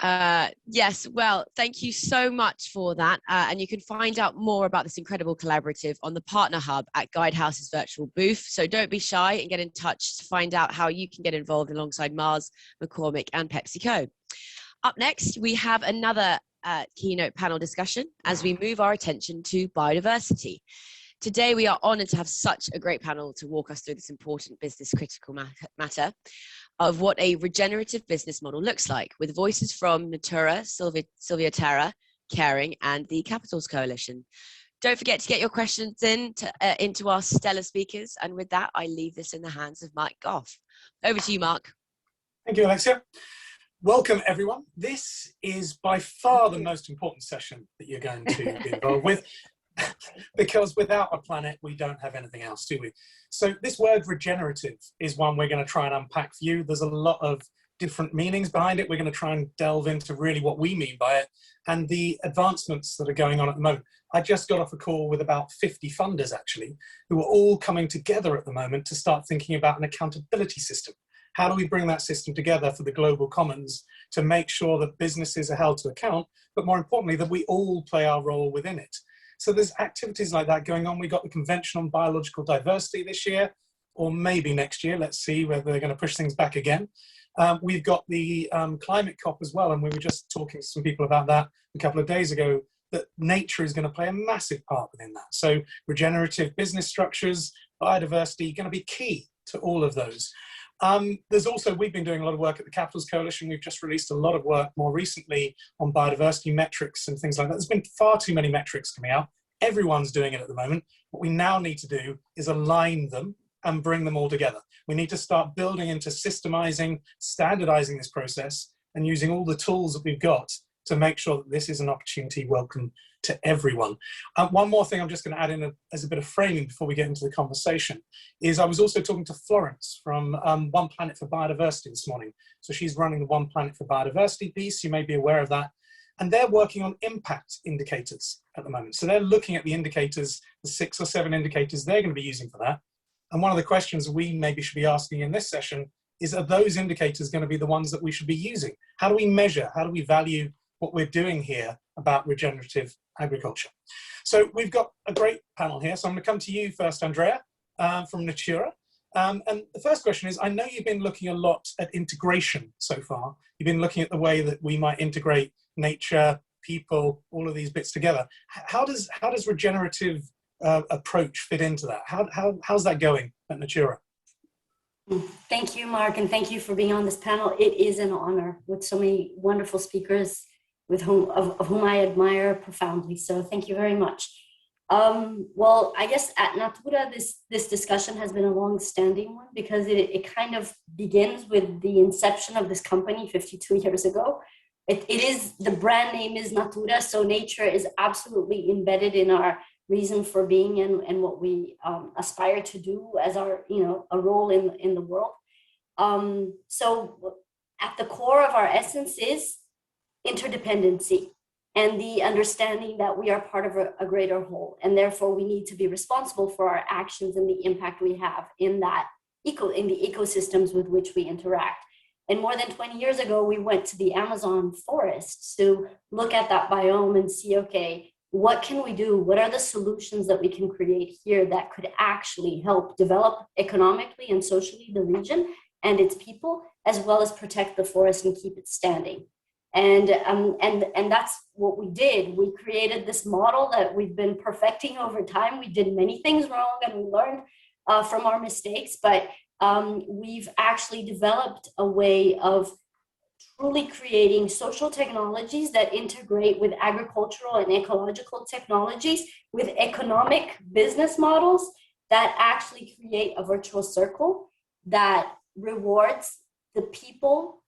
Yes, well, thank you so much for that. And you can find out more about this incredible collaborative on the Partner Hub at Guidehouse's virtual booth. So don't be shy and get in touch to find out how you can get involved alongside Mars, McCormick and PepsiCo. Up next, we have another keynote panel discussion as we move our attention to biodiversity. Today, we are honoured to have such a great panel to walk us through this important business critical matter of what a regenerative business model looks like, with voices from Natura, SilviaTerra, Kering, and the Capitals Coalition. Don't forget to get your questions into our stellar speakers. And with that, I leave this in the hands of Mark Gough. Over to you, Mark. Thank you, Alexia. Welcome, everyone. This is by far the most important session that you're going to be involved with, because without a planet, we don't have anything else, do we? So this word regenerative is one we're going to try and unpack for you. There's a lot of different meanings behind it. We're going to try and delve into really what we mean by it and the advancements that are going on at the moment. I just got off a call with about 50 funders, actually, who are all coming together at the moment to start thinking about an accountability system. How do we bring that system together for the global commons to make sure that businesses are held to account, but more importantly, that we all play our role within it? So there's activities like that going on. We got the Convention on Biological Diversity this year, or maybe next year. Let's see whether they're going to push things back again. We've got the Climate COP as well, and we were just talking to some people about that a couple of days ago, that nature is going to play a massive part within that. So regenerative business structures, biodiversity, going to be key to all of those. There's also, we've been doing a lot of work at the Capitals Coalition. We've just released a lot of work more recently on biodiversity metrics and things like that. There's been far too many metrics coming out. Everyone's doing it at the moment. What we now need to do is align them and bring them all together. We need to start building into systemizing, standardizing this process and using all the tools that we've got to make sure that this is an opportunity welcome to everyone. One more thing I'm just going to add in as a bit of framing before we get into the conversation is I was also talking to Florence from One Planet for Biodiversity this morning. So she's running the One Planet for Biodiversity piece. You may be aware of that. And they're working on impact indicators at the moment. So they're looking at the indicators, the 6 or 7 indicators they're going to be using for that. And one of the questions we maybe should be asking in this session is, are those indicators going to be the ones that we should be using? How do we measure? How do we value what we're doing here about regenerative agriculture? So we've got a great panel here. So I'm going to come to you first, Andrea, from Natura. And the first question is, I know you've been looking a lot at integration so far. You've been looking at the way that we might integrate nature, people, all of these bits together. How does regenerative approach fit into that? How's that going at Natura? Thank you, Mark, and thank you for being on this panel. It is an honor with so many wonderful speakers of whom I admire profoundly. So thank you very much. Well, I guess at Natura, this discussion has been a long-standing one because it kind of begins with the inception of this company 52 years ago. The brand name is Natura, so nature is absolutely embedded in our reason for being and what we aspire to do as our, a role in the world. So at the core of our essence is interdependency and the understanding that we are part of a greater whole, and therefore we need to be responsible for our actions and the impact we have in the ecosystems with which we interact. And more than 20 years ago, we went to the Amazon forests to look at that biome and see, okay, what can we do? What are the solutions that we can create here that could actually help develop economically and socially the region and its people, as well as protect the forest and keep it standing? And that's what we did. We created this model that we've been perfecting over time. We did many things wrong and we learned from our mistakes, but we've actually developed a way of truly creating social technologies that integrate with agricultural and ecological technologies, with economic business models that actually create a virtuous circle that rewards the people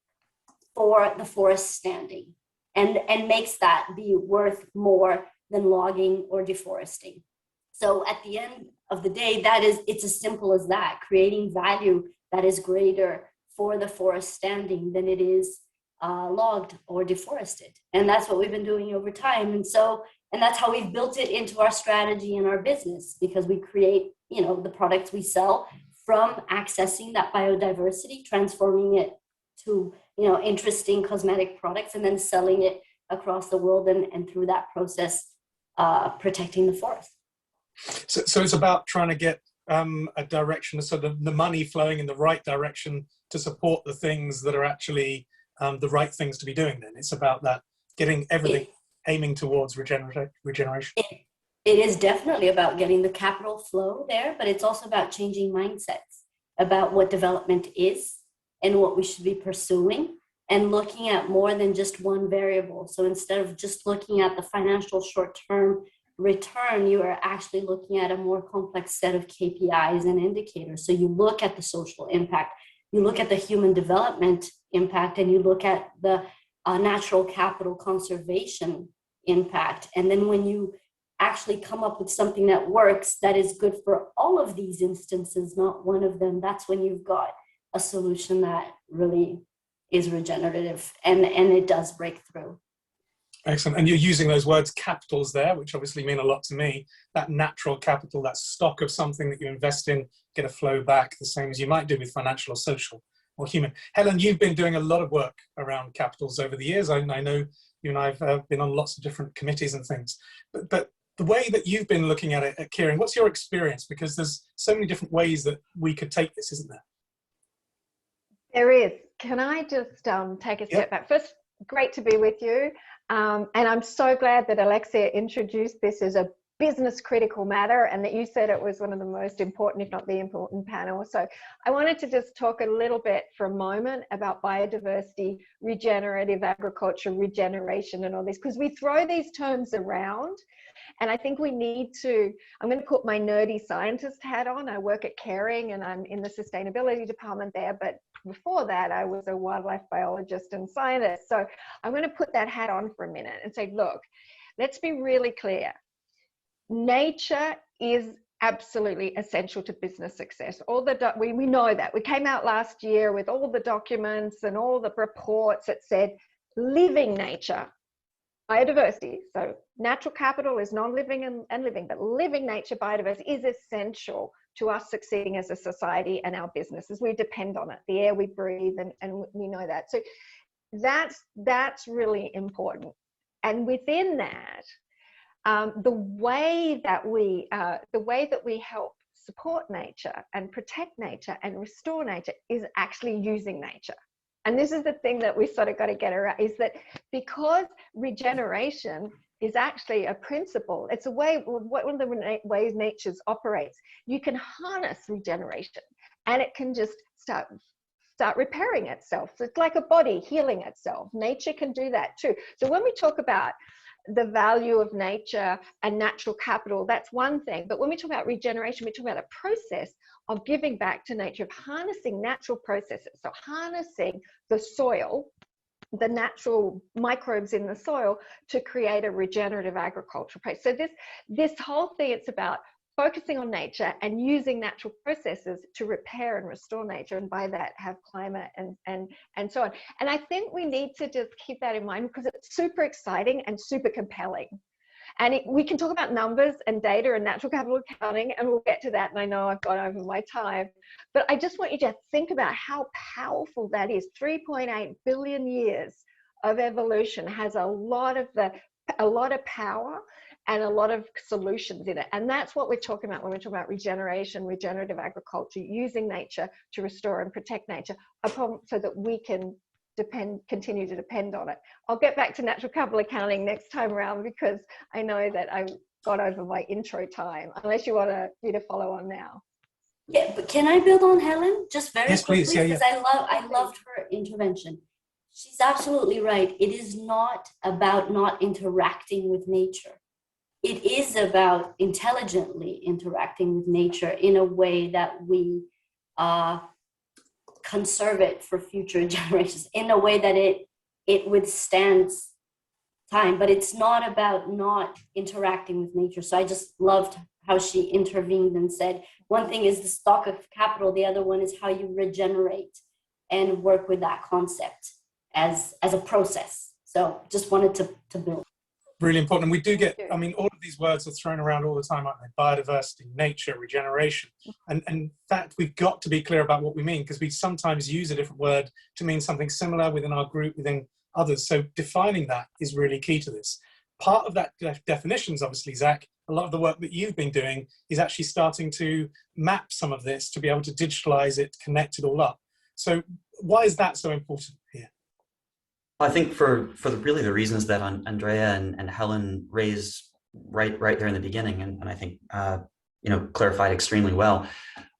for the forest standing and makes that be worth more than logging or deforesting. So at the end of the day, it's as simple as that, creating value that is greater for the forest standing than it is logged or deforested. And that's what we've been doing over time. And that's how we've built it into our strategy and our business, because we create, the products we sell from accessing that biodiversity, transforming it to interesting cosmetic products and then selling it across the world and through that process, protecting the forest. So it's about trying to get a direction, so the money flowing in the right direction to support the things that are actually the right things to be doing. Then it's about that, getting everything aiming towards regeneration. It is definitely about getting the capital flow there, but it's also about changing mindsets about what development is and what we should be pursuing, and looking at more than just one variable. So instead of just looking at the financial short-term return, you are actually looking at a more complex set of KPIs and indicators. So you look at the social impact, you look at the human development impact, and you look at the natural capital conservation impact. And then when you actually come up with something that works, that is good for all of these instances, not one of them, that's when you've got a solution that really is regenerative and it does break through. Excellent. And you're using those words capitals there, which obviously mean a lot to me. That natural capital, that stock of something that you invest in, get a flow back, the same as you might do with financial or social or human. Helen, you've been doing a lot of work around capitals over the years. I know you and I have been on lots of different committees and things. But the way that you've been looking at it at Kering, what's your experience? Because there's so many different ways that we could take this, isn't there? There is. Can I just take a step back? First, great to be with you. And I'm so glad that Alexia introduced this as a business critical matter and that you said it was one of the most important, if not the important panel. So I wanted to just talk a little bit for a moment about biodiversity, regenerative agriculture, regeneration and all this, because we throw these terms around. And I think we need to, I'm going to put my nerdy scientist hat on. I work at Kering and I'm in the sustainability department there. But before that, I was a wildlife biologist and scientist. So I'm going to put that hat on for a minute and say, look, let's be really clear. Nature is absolutely essential to business success. We know that. We came out last year with all the documents and all the reports that said living nature, biodiversity, so natural capital is non-living and living, but living nature, biodiversity is essential to us succeeding as a society and our businesses. We depend on it, the air we breathe, and we know that. So that's really important. And within that, the way that we help support nature and protect nature and restore nature is actually using nature. And this is the thing that we sort of got to get around, is that because regeneration is actually a principle, it's a way, one of the ways nature operates. You can harness regeneration and it can just start repairing itself. So it's like a body healing itself. Nature can do that too. So when we talk about the value of nature and natural capital, that's one thing. But when we talk about regeneration, we talk about a process of giving back to nature, of harnessing natural processes. So harnessing the soil, the natural microbes in the soil to create a regenerative agricultural process. So this whole thing, it's about focusing on nature and using natural processes to repair and restore nature, and by that have climate and so on. And I think we need to just keep that in mind because it's super exciting and super compelling. And we can talk about numbers and data and natural capital accounting, and we'll get to that. And I know I've gone over my time, but I just want you to think about how powerful that is. 3.8 billion years of evolution has a lot of power and a lot of solutions in it. And that's what we're talking about when we're talking about regeneration, regenerative agriculture, using nature to restore and protect nature so that we can continue to depend on it. I'll get back to natural capital accounting next time around because I know that I got over my intro time, unless you want me to follow on now. Yeah, but can I build on Helen just very quickly? Please. Yeah, because I loved her intervention. She's absolutely right. It is not about not interacting with nature. It is about intelligently interacting with nature in a way that we conserve it for future generations, in a way that it withstands time. But it's not about not interacting with nature. So I just loved how she intervened and said, one thing is the stock of capital, the other one is how you regenerate and work with that concept as a process. So just wanted to build. Really important. And we do get, I mean, all of these words are thrown around all the time, aren't they? Biodiversity, nature, regeneration. And in fact, we've got to be clear about what we mean, because we sometimes use a different word to mean something similar within our group, within others. So defining that is really key to this. Part of that definition is obviously, Zack, a lot of the work that you've been doing is actually starting to map some of this to be able to digitalize it, connect it all up. So why is that so important here? I think for really the reasons that Andrea and Helen raised right there in the beginning, and I think clarified extremely well.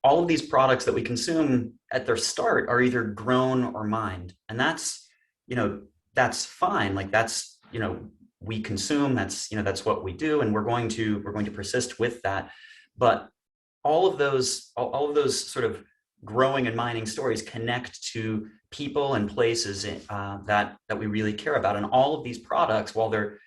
All of these products that we consume at their start are either grown or mined, and that's fine. Like that's we consume. That's what we do, and we're going to persist with that. But all of those sort of growing and mining stories connect to people and places that we really care about. And all of these products, while they're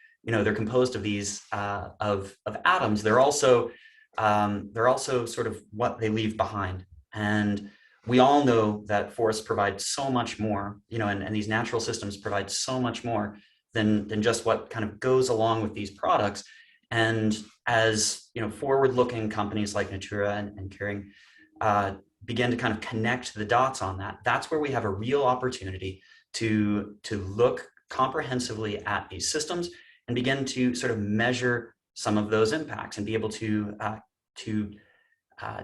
composed of these of atoms, they're also sort of what they leave behind. And we all know that forests provide so much more, and these natural systems provide so much more than just what kind of goes along with these products. And as forward-looking companies like Natura and Kering begin to kind of connect the dots on that, that's where we have a real opportunity to look comprehensively at these systems and begin to sort of measure some of those impacts and be able to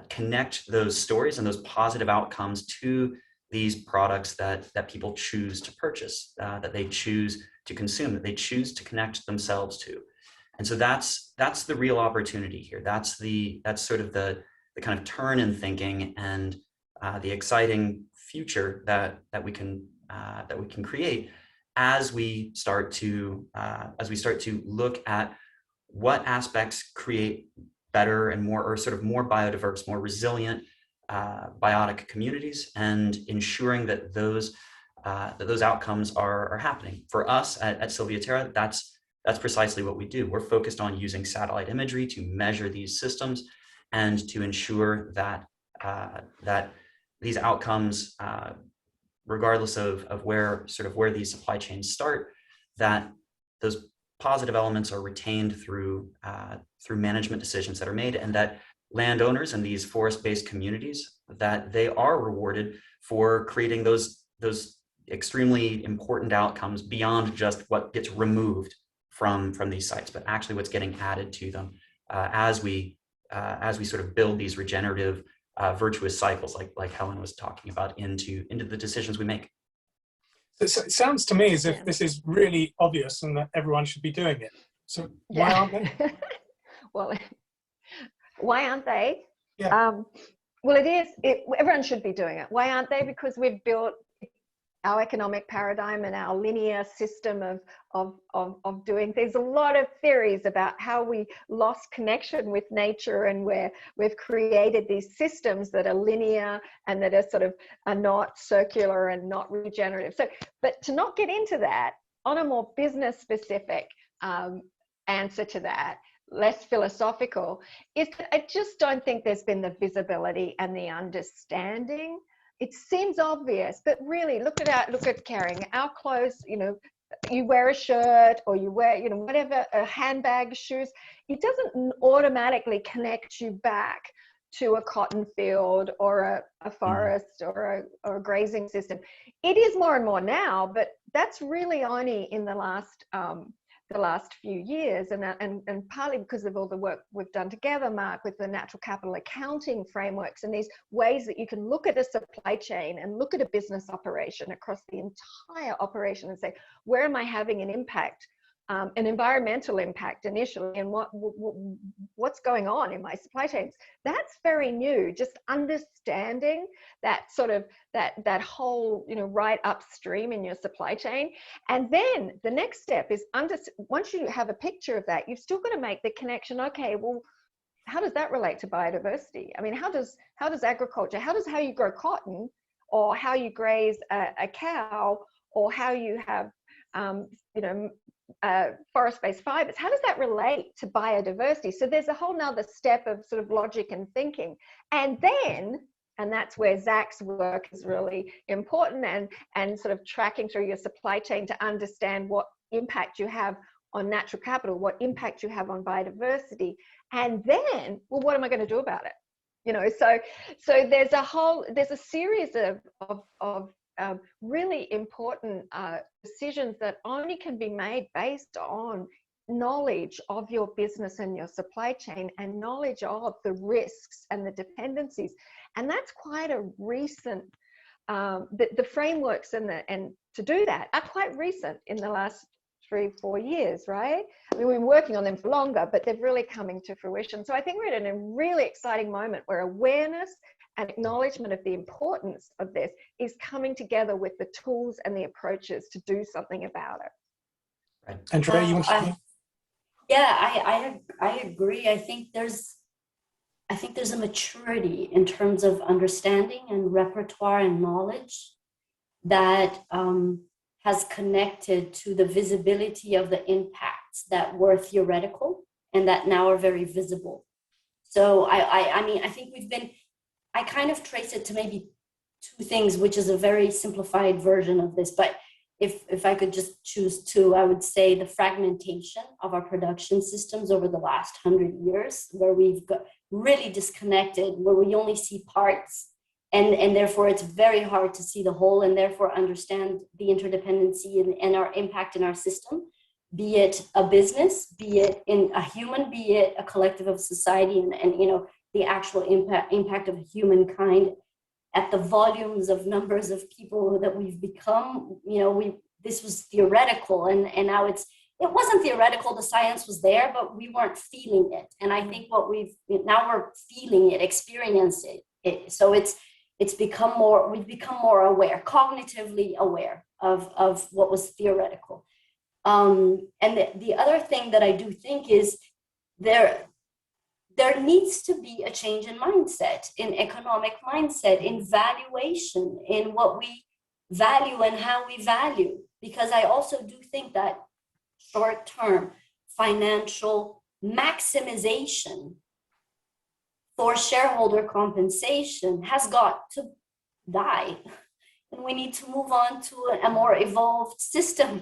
connect those stories and those positive outcomes to these products that people choose to purchase, that they choose to consume, that they choose to connect themselves to. And so that's the real opportunity here. That's sort of the kind of turn in thinking and the exciting future that we can create as we start to look at what aspects create better and more, or sort of more biodiverse, more resilient, biotic communities, and ensuring that those outcomes are happening. For us at SilviaTerra, that's precisely what we do. We're focused on using satellite imagery to measure these systems and to ensure that these outcomes, regardless of where these supply chains start, that those positive elements are retained through management decisions that are made, and that landowners and these forest-based communities, that they are rewarded for creating those extremely important outcomes beyond just what gets removed from these sites, but actually what's getting added to them as we sort of build these regenerative virtuous cycles like Helen was talking about into the decisions we make. It sounds to me as if this is really obvious and that everyone should be doing it. So why aren't they? Well, why aren't they? Yeah. Well, everyone should be doing it. Why aren't they? Because we've built our economic paradigm and our linear system of doing things. A lot of theories about how we lost connection with nature, and where we've created these systems that are linear and that are not circular and not regenerative. So, but to not get into that, on a more business specific answer to that, less philosophical, is that I just don't think there's been the visibility and the understanding. It seems obvious, but really look at Kering. Our clothes, you wear a shirt or you wear, whatever, a handbag, shoes, it doesn't automatically connect you back to a cotton field or a forest or a grazing system. It is more and more now, but that's really only in the last few years, and partly because of all the work we've done together, Mark, with the natural capital accounting frameworks and these ways that you can look at a supply chain and look at a business operation across the entire operation and say, where am I having an impact, an environmental impact initially, and what's going on in my supply chains? That's very new. Just understanding that sort of that whole, right upstream in your supply chain. And then the next step is once you have a picture of that, you've still got to make the connection. Okay, well, how does that relate to biodiversity? I mean, how does agriculture, how you grow cotton, or how you graze a cow, or how you have forest-based fibers, how does that relate to biodiversity? So there's a whole nother step of sort of logic and thinking. And that's where Zack's work is really important, and sort of tracking through your supply chain to understand what impact you have on natural capital, what impact you have on biodiversity, and then, well, what am I going to do about it? You know, so there's a series of really important decisions that only can be made based on knowledge of your business and your supply chain, and knowledge of the risks and the dependencies. And that's quite a recent, the frameworks and to do that are quite recent in the last 3-4 years, right? I mean, we've been working on them for longer, but they're really coming to fruition. So I think we're in a really exciting moment where awareness and acknowledgement of the importance of this is coming together with the tools and the approaches to do something about it. Right. Andrea, you want to? Yeah, I agree. I think there's a maturity in terms of understanding and repertoire and knowledge that has connected to the visibility of the impacts that were theoretical and that now are very visible. So I mean, I think I kind of trace it to maybe 2 things, which is a very simplified version of this, but if I could just choose 2, I would say the fragmentation of our production systems over the last 100 years, where we've got really disconnected, where we only see parts, and therefore it's very hard to see the whole, and therefore understand the interdependency and our impact in our system, be it a business, be it in a human, be it a collective of society, and you know, the actual impact of humankind at the volumes of numbers of people that we've become. You know, this was theoretical, and now it wasn't theoretical, the science was there, but we weren't feeling it. And I think now we're feeling it, experiencing it. So we've become more aware, cognitively aware of what was theoretical. And the other thing that I do think is there needs to be a change in mindset, in economic mindset, in valuation, in what we value and how we value. Because I also do think that short-term financial maximization for shareholder compensation has got to die. And we need to move on to a more evolved system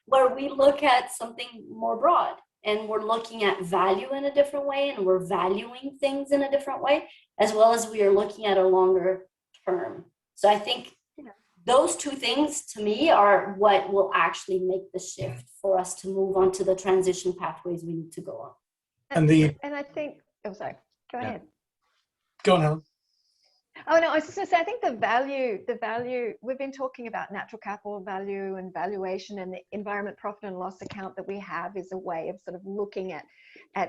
where we look at something more broad. And we're looking at value in a different way, and we're valuing things in a different way, as well as we are looking at a longer term. So I think those 2 things to me are what will actually make the shift for us to move on to the transition pathways we need to go on. And I think, oh, sorry, go ahead. Go on, Helen. Oh no, I was just going to say, I think the value, we've been talking about natural capital value and valuation, and the environment profit and loss account that we have is a way of sort of looking at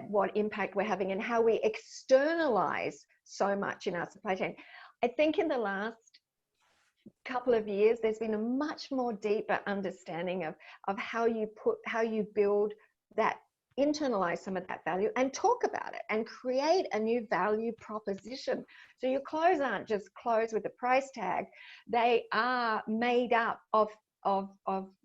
what impact we're having and how we externalize so much in our supply chain. I think in the last couple of years, there's been a much more deeper understanding of how you build that, internalize some of that value and talk about it and create a new value proposition. So your clothes aren't just clothes with a price tag. They are made up of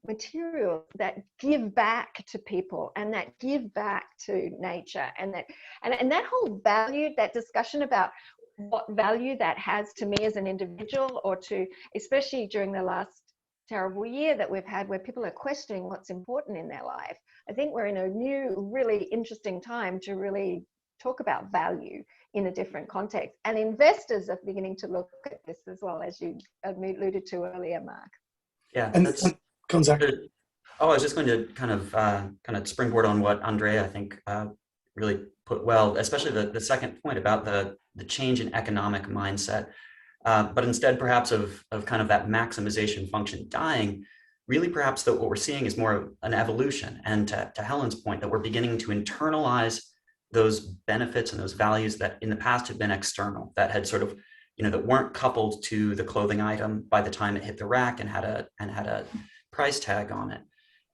materials that give back to people and that give back to nature, and that whole value, that discussion about what value that has to me as an individual, or to, especially during the last terrible year that we've had, where people are questioning what's important in their life. I think we're in a new, really interesting time to really talk about value in a different context. And investors are beginning to look at this as well, as you alluded to earlier, Mark. Yeah, Zack. I was just going to kind of springboard on what Andrea, I think, really put well, especially the second point about the change in economic mindset. But instead, perhaps, of kind of that maximization function dying, really perhaps that what we're seeing is more of an evolution. And to Helen's point, that we're beginning to internalize those benefits and those values that in the past had been external, that had sort of, that weren't coupled to the clothing item by the time it hit the rack and had a price tag on it.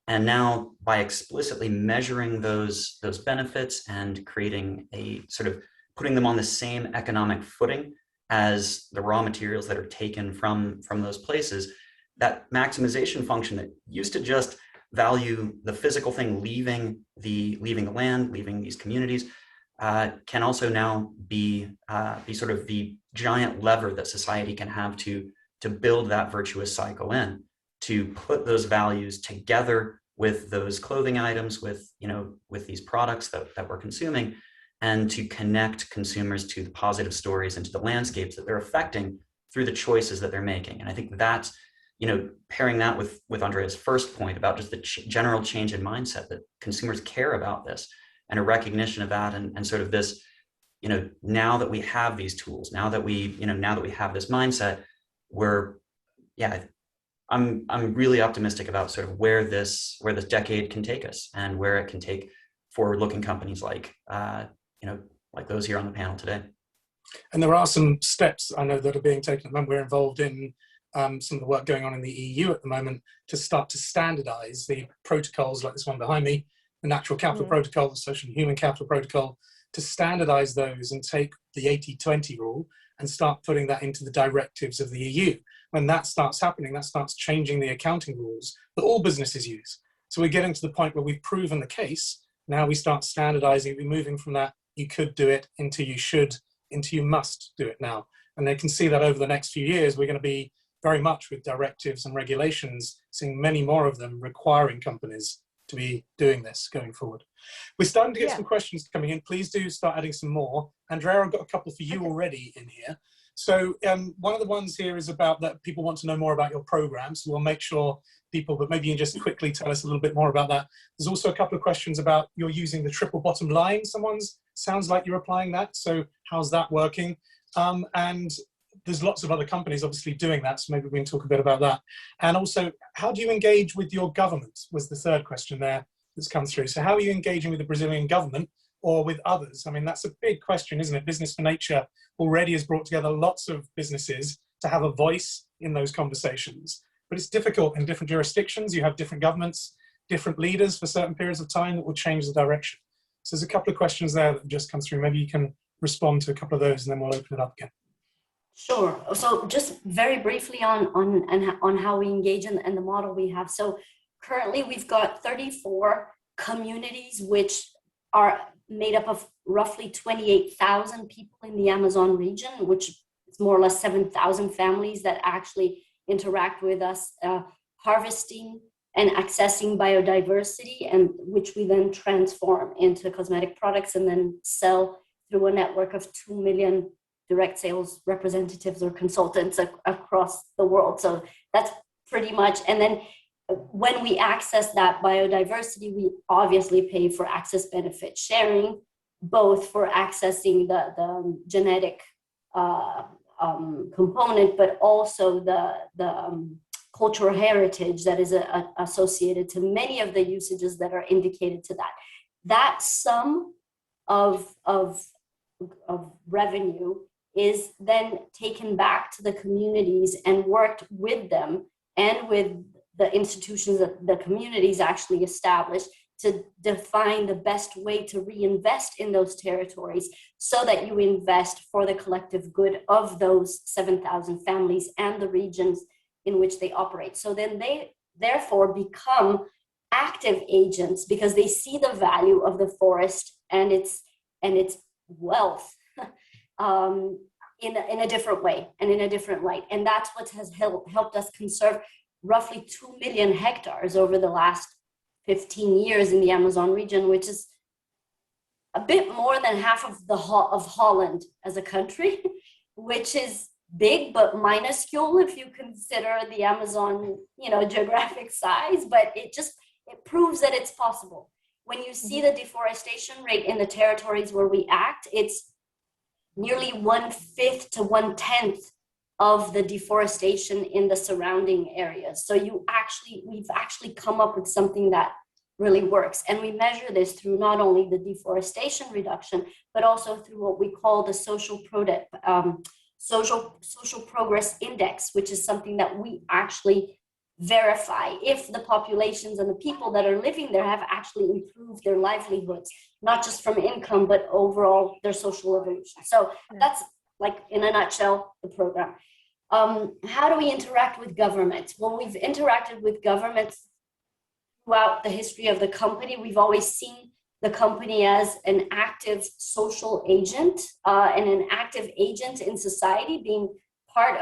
And now, by explicitly measuring those benefits and creating a sort of putting them on the same economic footing as the raw materials that are taken from those places, that maximization function that used to just value the physical thing leaving the land, leaving these communities, can also now be sort of the giant lever that society can have to build that virtuous cycle in, to put those values together with those clothing items, with, with these products that we're consuming, and to connect consumers to the positive stories and to the landscapes that they're affecting through the choices that they're making. And I think that's, pairing that with Andrea's first point about just the general change in mindset, that consumers care about this, and a recognition of that, and sort of this, now that we have these tools, now that we have this mindset, I'm really optimistic about sort of where this decade can take us, and where it can take forward-looking companies like those here on the panel today. And there are some steps I know that are being taken. We're involved in some of the work going on in the EU at the moment to start to standardize the protocols like this one behind me, the Natural Capital Protocol, the Social and Human Capital Protocol, to standardize those and take the 80-20 rule and start putting that into the directives of the EU. When that starts happening, that starts changing the accounting rules that all businesses use. So we're getting to the point where we've proven the case. Now we start standardizing, we're moving from that you could do it into you should, into you must do it now. And they can see that over the next few years, we're going to be very much with directives and regulations, seeing many more of them requiring companies to be doing this going forward. We're starting to get some questions coming in. Please do start adding some more. Andrea, I've got a couple for you already in here. So one of the ones here is about that people want to know more about your program. So we'll make sure people, but maybe you can just quickly tell us a little bit more about that. There's also a couple of questions about you're using the triple bottom line. Sounds like you're applying that. So how's that working? And there's lots of other companies obviously doing that. So maybe we can talk a bit about that. And also, how do you engage with your government was the third question there that's come through. So how are you engaging with the Brazilian government or with others? I mean, that's a big question, isn't it? Business for Nature already has brought together lots of businesses to have a voice in those conversations. But it's difficult in different jurisdictions. You have different governments, different leaders for certain periods of time that will change the direction. So there's a couple of questions there that have just come through. Maybe you can respond to a couple of those and then we'll open it up again. Sure. So just very briefly on how we engage and the model we have. So currently we've got 34 communities which are made up of roughly 28,000 people in the Amazon region, which is more or less 7,000 families that actually interact with us, harvesting and accessing biodiversity, and which we then transform into cosmetic products and then sell through a network of 2 million direct sales representatives or consultants across the world. So that's pretty much, and then when we access that biodiversity, we obviously pay for access benefit sharing, both for accessing the genetic component, but also the cultural heritage that is associated to many of the usages that are indicated to that. That sum of revenue is then taken back to the communities and worked with them and with the institutions that the communities actually established to define the best way to reinvest in those territories so that you invest for the collective good of those 7,000 families and the regions in which they operate. So then they therefore become active agents because they see the value of the forest and its wealth in a different way and in a different light. And that's what has helped us conserve roughly 2 million hectares over the last 15 years in the Amazon region, which is a bit more than half of Holland as a country, which is big but minuscule if you consider the Amazon, geographic size. But it proves that it's possible. When you see the deforestation rate in the territories where we act, it's nearly 1/5 to 1/10 of the deforestation in the surrounding areas. So we've actually come up with something that really works. And we measure this through not only the deforestation reduction, but also through what we call the social progress index, which is something that we actually verify if the populations and the people that are living there have actually improved their livelihoods, not just from income, but overall their social evolution. So that's, like, in a nutshell, the program. How do we interact with government? Well, we've interacted with governments throughout the history of the company. We've always seen the company as an active social agent and an active agent in society, being part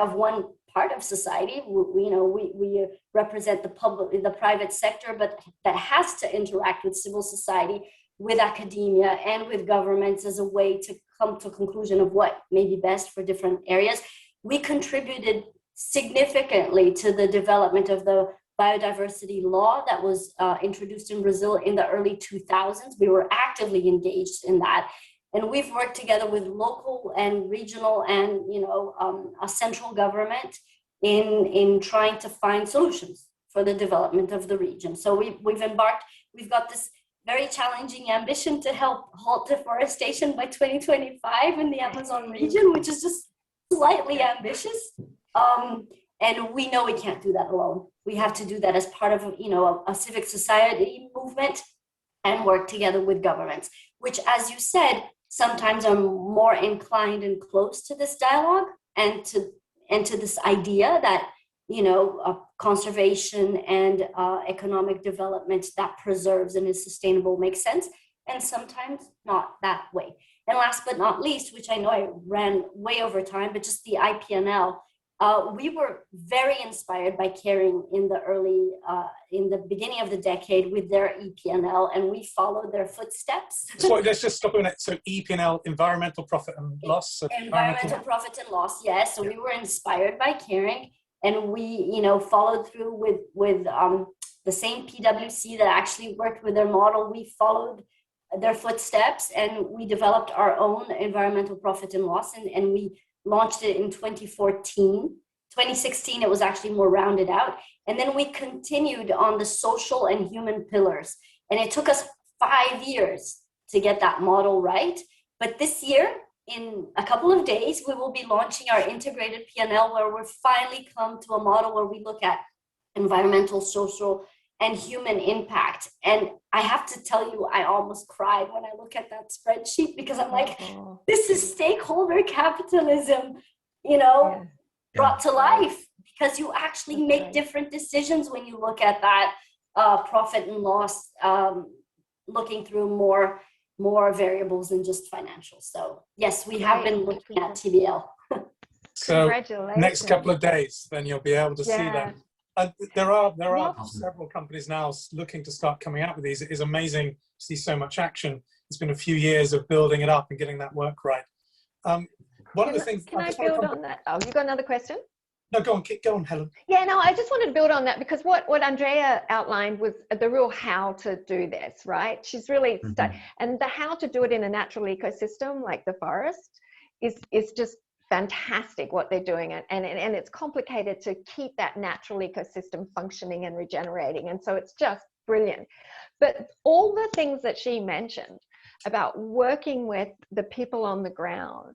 part of society. We represent the public, the private sector, but that has to interact with civil society, with academia, and with governments as a way to come to a conclusion of what may be best for different areas. We contributed significantly to the development of the biodiversity law that was introduced in Brazil in the early 2000s. We were actively engaged in that. And we've worked together with local and regional and a central government in trying to find solutions for the development of the region. So we've got this very challenging ambition to help halt deforestation by 2025 in the Amazon region, which is just slightly ambitious. And we know we can't do that alone. We have to do that as part of a civic society movement and work together with governments, which, as you said, sometimes are more inclined and close to this dialogue and to this idea that conservation and economic development that preserves and is sustainable makes sense, and sometimes not that way. And last but not least, which I know I ran way over time, but just the IPNL. We were very inspired by Kering in the beginning of the decade with their EPNL, and we followed their footsteps. So let's just stop a minute. So EPNL, environmental profit and loss. So environmental profit and loss, yes. So we were inspired by Kering, and we, followed through with the same PwC that actually worked with their model. We followed their footsteps, and we developed our own environmental profit and loss, and we launched it in 2014. 2016, it was actually more rounded out. And then we continued on the social and human pillars. And it took us 5 years to get that model right. But this year, in a couple of days, we will be launching our integrated P&L, where we're finally come to a model where we look at environmental, social, and human impact. And I have to tell you, I almost cried when I look at that spreadsheet, because I'm like, this is stakeholder capitalism, brought to life, because you actually make different decisions when you look at that profit and loss, looking through more variables than just financials. So yes, we have been looking at TBL. So next couple of days, then you'll be able to see them. There are several companies now looking to start coming out with these. It is amazing to see so much action. It's been a few years of building it up and getting that work right. One of the things. Can I build on that? Oh, you got another question? No, go on, Helen. Yeah, no, I just wanted to build on that, because what Andrea outlined was the real how to do this, right? She's really and the how to do it in a natural ecosystem like the forest is just fantastic what they're doing, and it's complicated to keep that natural ecosystem functioning and regenerating, and so it's just brilliant. But all the things that she mentioned about working with the people on the ground,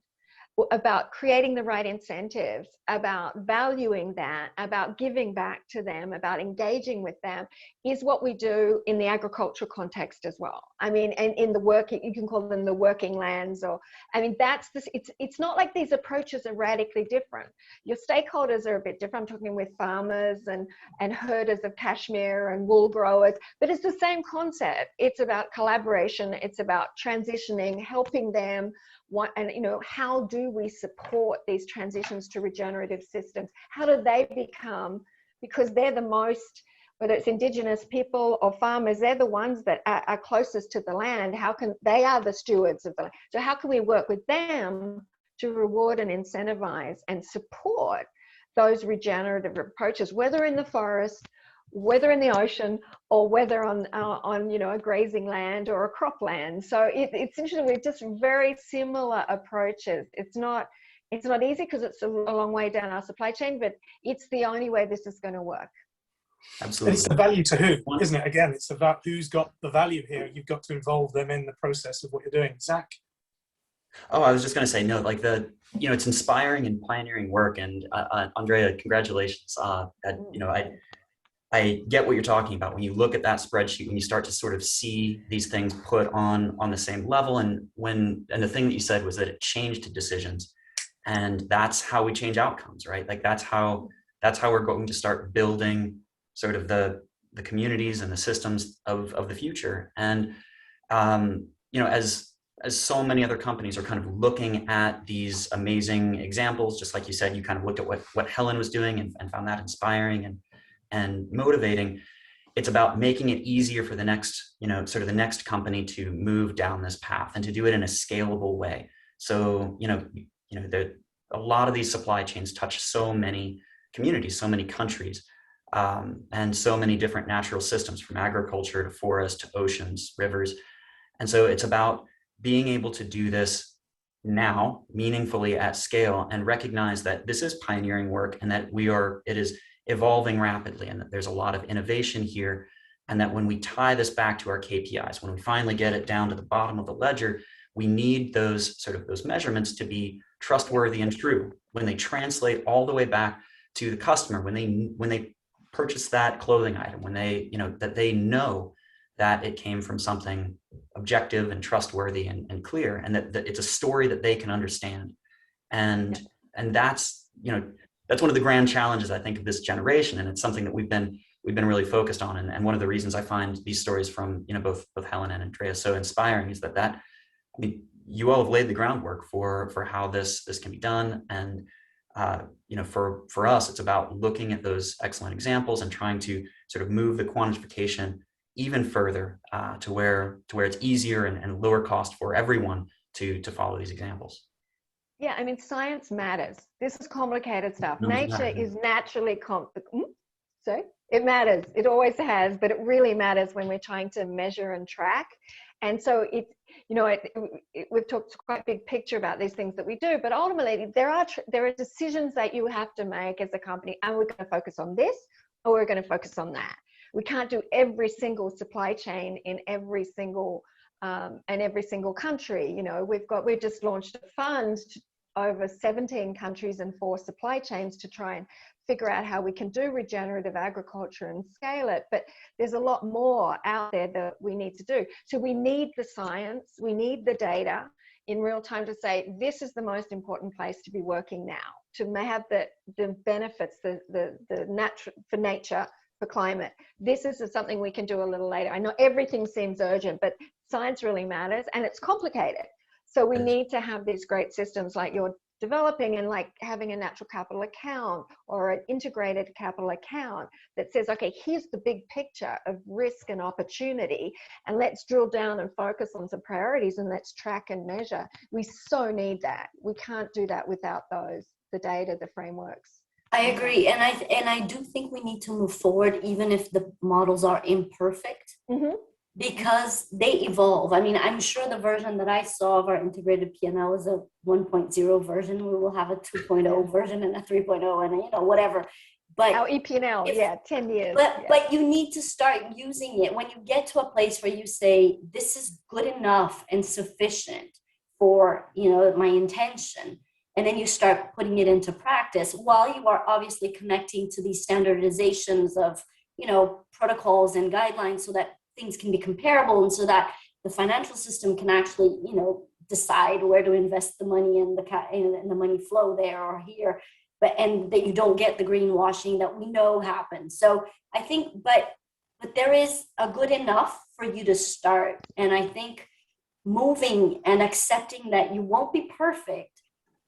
about creating the right incentives, about valuing that, about giving back to them, about engaging with them, is what we do in the agricultural context as well. I mean, and in the working, you can call them the working lands, or, I mean, that's this, it's not like these approaches are radically different. Your stakeholders are a bit different. I'm talking with farmers and herders of cashmere and wool growers, but it's the same concept. It's about collaboration. It's about transitioning, helping them. And how do we support these transitions to regenerative systems? How do they become, because they're the most, whether it's indigenous people or farmers, they're the ones that are closest to the land. They are the stewards of the land. So how can we work with them to reward and incentivize and support those regenerative approaches, whether in the forest, whether in the ocean, or whether on a grazing land or a cropland. So it's interesting. We're just very similar approaches. It's not easy because it's a long way down our supply chain, but it's the only way this is going to work. Absolutely. And it's the value to who, isn't it? Again, it's about who's got the value here. You've got to involve them in the process of what you're doing. Zack? Oh, I was just going to say, no, like it's inspiring and pioneering work. And Andrea, congratulations. I get what you're talking about. When you look at that spreadsheet, when you start to sort of see these things put on the same level, and the thing that you said was that it changed decisions, and that's how we change outcomes, right? Like that's how we're going to start building sort of the communities and the systems of the future. And as as so many other companies are kind of looking at these amazing examples, just like you said, you kind of looked at what Helen was doing and found that inspiring and motivating. It's about making it easier for the next, sort of the next company to move down this path and to do it in a scalable way. So, a lot of these supply chains touch so many communities, so many countries, and so many different natural systems, from agriculture to forest to oceans, rivers. And so it's about being able to do this now meaningfully at scale and recognize that this is pioneering work and that it is evolving rapidly and that there's a lot of innovation here. And that when we tie this back to our KPIs, when we finally get it down to the bottom of the ledger, we need those measurements to be trustworthy and true when they translate all the way back to the customer, when they purchase that clothing item, when they, that they know that it came from something objective and trustworthy and clear, and that it's a story that they can understand. And that's, that's one of the grand challenges, I think, of this generation. And it's something that we've been really focused on. And one of the reasons I find these stories from, both Helen and Andrea so inspiring is that you all have laid the groundwork for how this can be done. And, for us, it's about looking at those excellent examples and trying to sort of move the quantification even further to where it's easier and lower cost for everyone to follow these examples. Yeah, science matters. This is complicated stuff. Nature is naturally so it matters. It always has, but it really matters when we're trying to measure and track. And so we've talked quite big picture about these things that we do, but ultimately there are decisions that you have to make as a company. And we're going to focus on this, or we're going to focus on that. We can't do every single supply chain in every single country. We've just launched a fund to over 17 countries and 4 supply chains to try and figure out how we can do regenerative agriculture and scale it. But there's a lot more out there that we need to do. So we need the science, we need the data in real time to say, this is the most important place to be working now, to have the benefits, the natural for nature, for climate. This is something we can do a little later. I know everything seems urgent, but science really matters, and it's complicated. So we need to have these great systems like you're developing, and like having a natural capital account or an integrated capital account that says, okay, here's the big picture of risk and opportunity, and let's drill down and focus on some priorities, and let's track and measure. We so need that. We can't do that without the data, the frameworks. I agree, and I do think we need to move forward, even if the models are imperfect, because they evolve. I'm sure the version that I saw of our integrated P&L is a 1.0 version. We will have a 2.0 version and a 3.0 and whatever. But our EP&L, 10 years. But you need to start using it when you get to a place where you say, this is good enough and sufficient for my intention. And then you start putting it into practice while you are obviously connecting to these standardizations of, protocols and guidelines so that things can be comparable, and so that the financial system can actually, decide where to invest the money and the money flow there or here, and that you don't get the greenwashing that we know happens. So I think, but there is a good enough for you to start. And I think moving and accepting that you won't be perfect,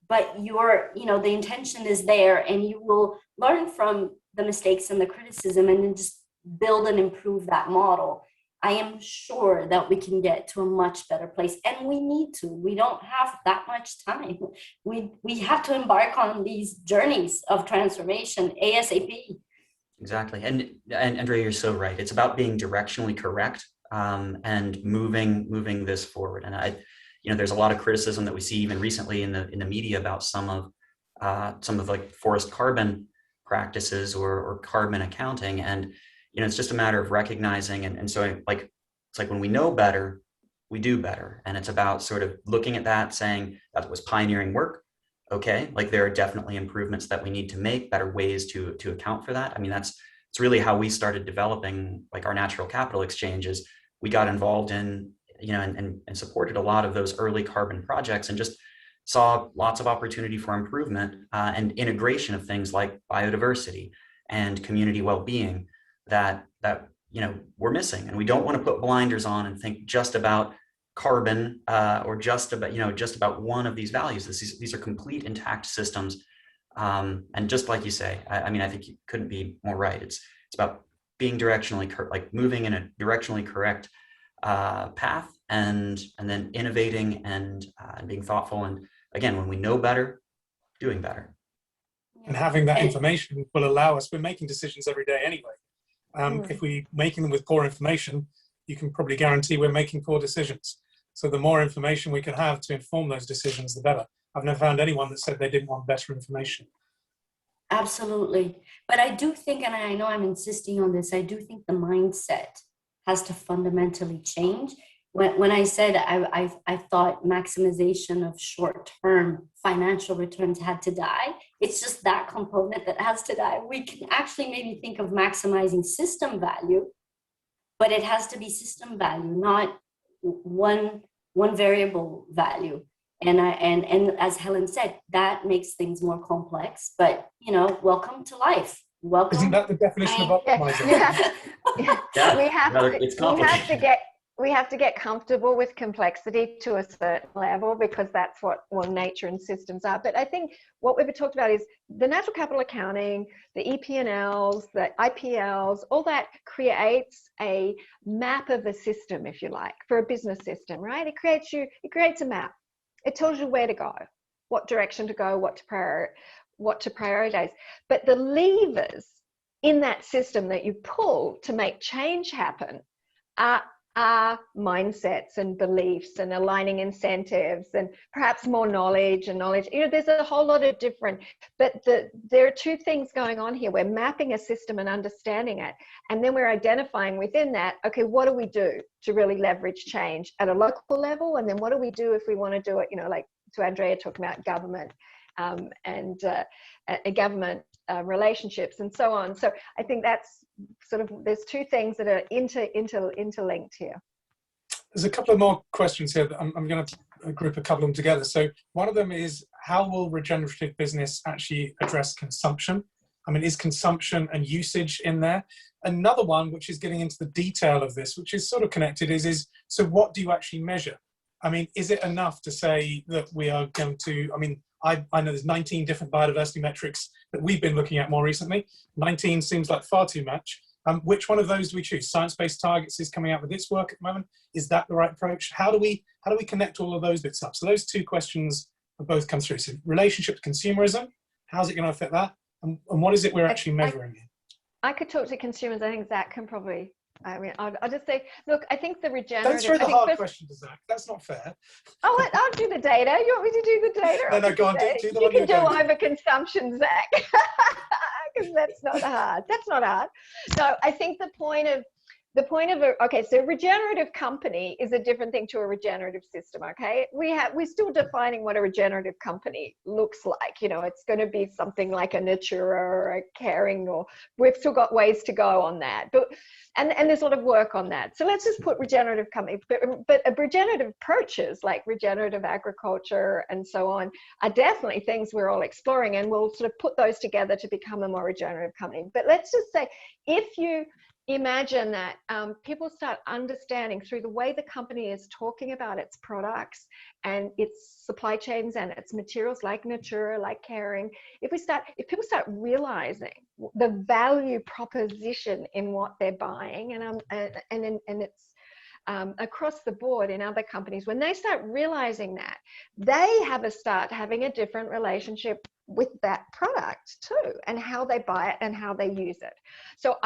but the intention is there, and you will learn from the mistakes and the criticism and then just build and improve that model. I am sure that we can get to a much better place, and we need to. We don't have that much time. We have to embark on these journeys of transformation ASAP. Exactly. And Andrea, you're so right. It's about being directionally correct and moving this forward. And there's a lot of criticism that we see even recently in the media about some of like forest carbon practices or carbon accounting. And it's just a matter of recognizing, and so it's like when we know better, we do better. And it's about sort of looking at that, saying that was pioneering work. Okay, like there are definitely improvements that we need to make, better ways to account for that. It's really how we started developing like our natural capital exchanges. We got involved in, and supported a lot of those early carbon projects, and just saw lots of opportunity for improvement and integration of things like biodiversity and community well-being that we're missing. And we don't want to put blinders on and think just about carbon or just about one of these values. These are complete intact systems. And just like you say, I mean, I think you couldn't be more right. It's about being directionally, like moving in a directionally correct path, and then innovating and being thoughtful. And again, when we know better, doing better. And having that information will allow us, we're making decisions every day anyway. If we're making them with poor information, you can probably guarantee we're making poor decisions. So the more information we can have to inform those decisions, the better. I've never found anyone that said they didn't want better information. Absolutely. But I do think, and I know I'm insisting on this, I do think the mindset has to fundamentally change. When I said I thought maximization of short-term financial returns had to die, it's just that component that has to die. We can actually maybe think of maximizing system value, but it has to be system value, not one variable value. And as Helen said, that makes things more complex. But welcome to life. Welcome. Isn't that the definition of optimization? We have to get comfortable with complexity to a certain level, because that's what nature and systems are. But I think what we've talked about is the natural capital accounting, the EP&Ls, the IPLs, all that creates a map of a system, if you like, for a business system, right? It creates a map. It tells you where to go, what direction to go, what to prioritize. But the levers in that system that you pull to make change happen are mindsets and beliefs and aligning incentives and perhaps more knowledge. There's a whole lot of different, but there are two things going on here. We're mapping a system and understanding it, and then we're identifying within that, okay, what do we do to really leverage change at a local level, and then what do we do if we want to do it, like to Andrea talking about government and government relationships and so on. So I think that's sort of, there's two things that are interlinked here. There's a couple of more questions here that I'm going to group a couple of them together. So one of them is, how will regenerative business actually address consumption? I mean, is consumption and usage in there? Another one, which is getting into the detail of this, which is sort of connected, is so what do you actually measure? I mean, is it enough to say that we are going to, I know there's 19 different biodiversity metrics that we've been looking at more recently. 19 seems like far too much. Which one of those do we choose? Science-based Targets is coming out with its work at the moment. Is that the right approach? How do we connect all of those bits up? So those two questions have both come through. So relationship to consumerism, how's it going to affect that? And what is it we're actually measuring here? I could talk to consumers. I think Zack can probably, I'll just say, look, I think the regenerative... Don't throw the hard question to Zack. That's not fair. Oh, I'll do the data. You want me to do the data? No, go on. Do the you one can do overconsumption, Zack. Because that's not hard. That's not hard. So I think the point of so a regenerative company is a different thing to a regenerative system. Okay, we're still defining what a regenerative company looks like. It's going to be something like a Natura or a Kering, or we've still got ways to go on that. But and there's a lot of work on that. So let's just put regenerative company. But regenerative approaches like regenerative agriculture and so on are definitely things we're all exploring, and we'll sort of put those together to become a more regenerative company. But let's just say, if you imagine that people start understanding through the way the company is talking about its products and its supply chains and its materials, like Natura, like Kering, if people start realizing the value proposition in what they're buying, and it's across the board in other companies, when they start realizing that, they start having a different relationship with that product too, and how they buy it and how they use it. So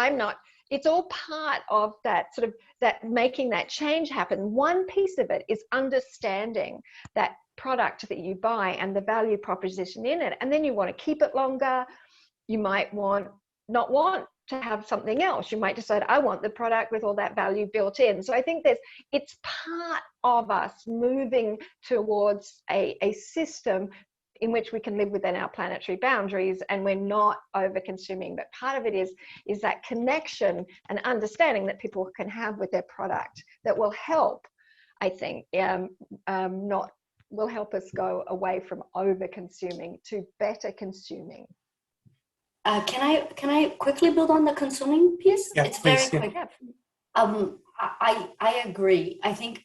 it's all part of that sort of that making that change happen. One piece of it is understanding that product that you buy and the value proposition in it, and then you want to keep it longer. You might not want to have something else. You might decide, I want the product with all that value built in. So I think it's part of us moving towards a system in which we can live within our planetary boundaries, and we're not over consuming. But part of it is that connection and understanding that people can have with their product that will help, I think, will help us go away from over consuming to better consuming. Can I quickly build on the consuming piece? Yeah, it's very please, quick. Yeah. I agree. I think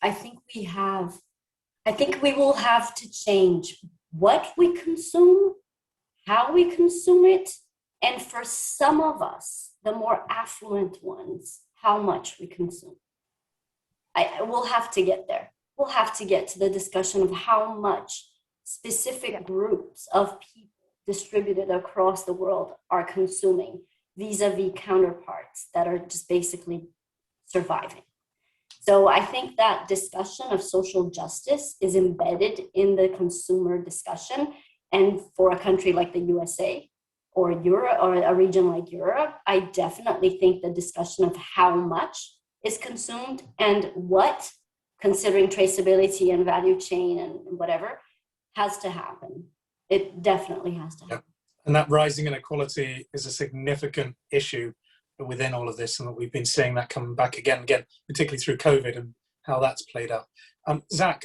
we will have to change what we consume, how we consume it, and for some of us, the more affluent ones, how much we consume. We'll have to get there. We'll have to get to the discussion of how much specific groups of people distributed across the world are consuming vis-a-vis counterparts that are just basically surviving. So I think that discussion of social justice is embedded in the consumer discussion. And for a country like the USA or Europe or a region like Europe, I definitely think the discussion of how much is consumed and what, considering traceability and value chain and whatever, has to happen. It definitely has to happen. Yeah. And that rising inequality is a significant issue within all of this, and that we've been seeing that come back again, particularly through COVID and how that's played out. Zack,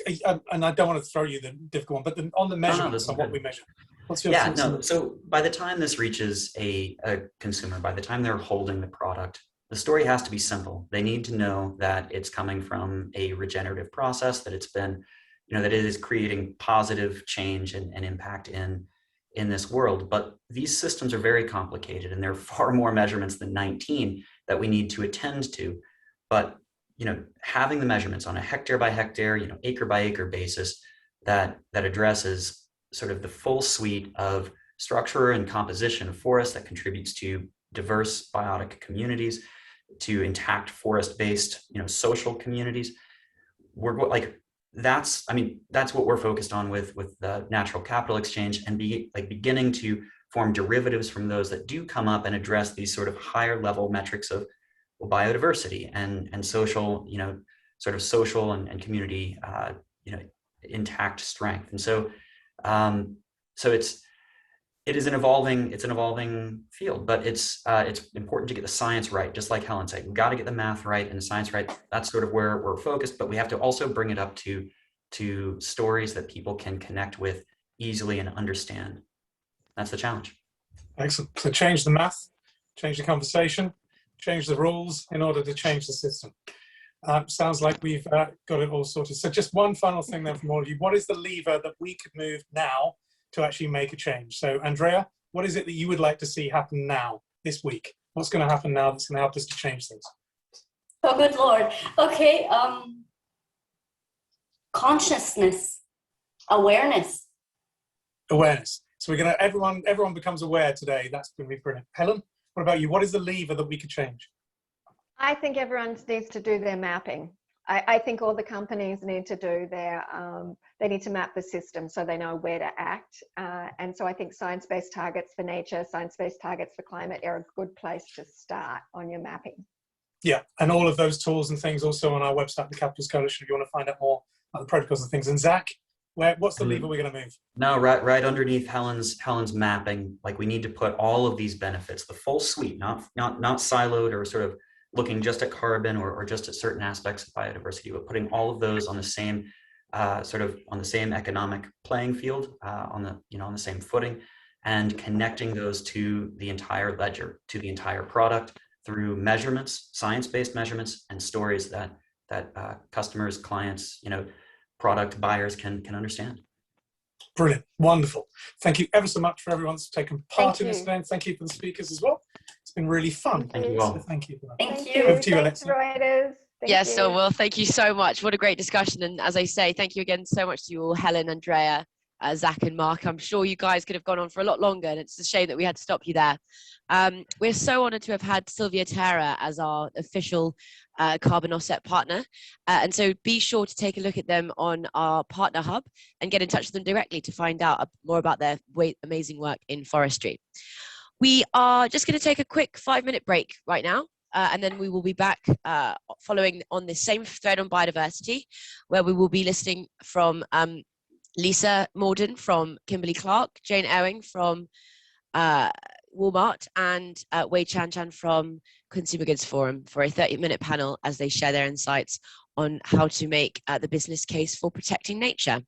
and I don't want to throw you the difficult one, but on the measurements, on what we measure, what's your thoughts on that? So by the time this reaches a consumer, by the time they're holding the product, the story has to be simple. They need to know that it's coming from a regenerative process, that it's been, that it is creating positive change and impact in this world. But these systems are very complicated, and there are far more measurements than 19 that we need to attend to. But having the measurements on a hectare by hectare, acre by acre basis that addresses sort of the full suite of structure and composition of forests that contributes to diverse biotic communities, to intact forest-based, social communities. That's what we're focused on with the natural capital exchange, and beginning to form derivatives from those that do come up and address these sort of higher level metrics of biodiversity and social, sort of social and community, intact strength. And so, it is an evolving field, but it's important to get the science right. Just like Helen said, we've got to get the math right and the science right. That's sort of where we're focused, but we have to also bring it up to stories that people can connect with easily and understand. That's the challenge. Excellent. So change the math, change the conversation, change the rules in order to change the system. Sounds like we've got it all sorted. So just one final thing then from all of you. What is the lever that we could move now to actually make a change? So Andrea, what is it that you would like to see happen now, this week? What's going to happen now that's going to help us to change things? Oh, good Lord. Okay. Consciousness, awareness. Awareness. So we're going to, everyone becomes aware today. That's going to be brilliant. Helen, what about you? What is the lever that we could change? I think everyone needs to do their mapping. I think all the companies need to do they need to map the system so they know where to act. And so I think science-based targets for nature, science-based targets for climate are a good place to start on your mapping. Yeah, and all of those tools and things also on our website, the Capitals Coalition, if you want to find out more about the protocols and things. And Zack, what's the lever we're going to move? No, right underneath Helen's mapping, like we need to put all of these benefits, the full suite, not siloed or sort of looking just at carbon or just at certain aspects of biodiversity, but putting all of those on the same on the same economic playing field, on the same footing, and connecting those to the entire ledger, to the entire product through measurements, science-based measurements, and stories that customers, clients, product buyers can understand. Brilliant, wonderful. Thank you ever so much for everyone that's taken part in this today, and thank you for the speakers as well. It's been really fun. Thank you all. So thank you for that. Thank you. Over to you, Thanks, Alexa. writers. Yes, so well, thank you so much. What a great discussion. And as I say, thank you again so much to you all, Helen, Andrea, Zack and Mark. I'm sure you guys could have gone on for a lot longer, and it's a shame that we had to stop you there. We're so honoured to have had SilviaTerra as our official carbon offset partner. And so be sure to take a look at them on our partner hub and get in touch with them directly to find out more about their amazing work in forestry. We are just going to take a quick 5-minute break right now. And then we will be back following on the same thread on biodiversity, where we will be listening from Lisa Morden from Kimberly-Clark, Jane Ewing from Walmart, and Wei Chan from Consumer Goods Forum for a 30-minute panel as they share their insights on how to make the business case for protecting nature.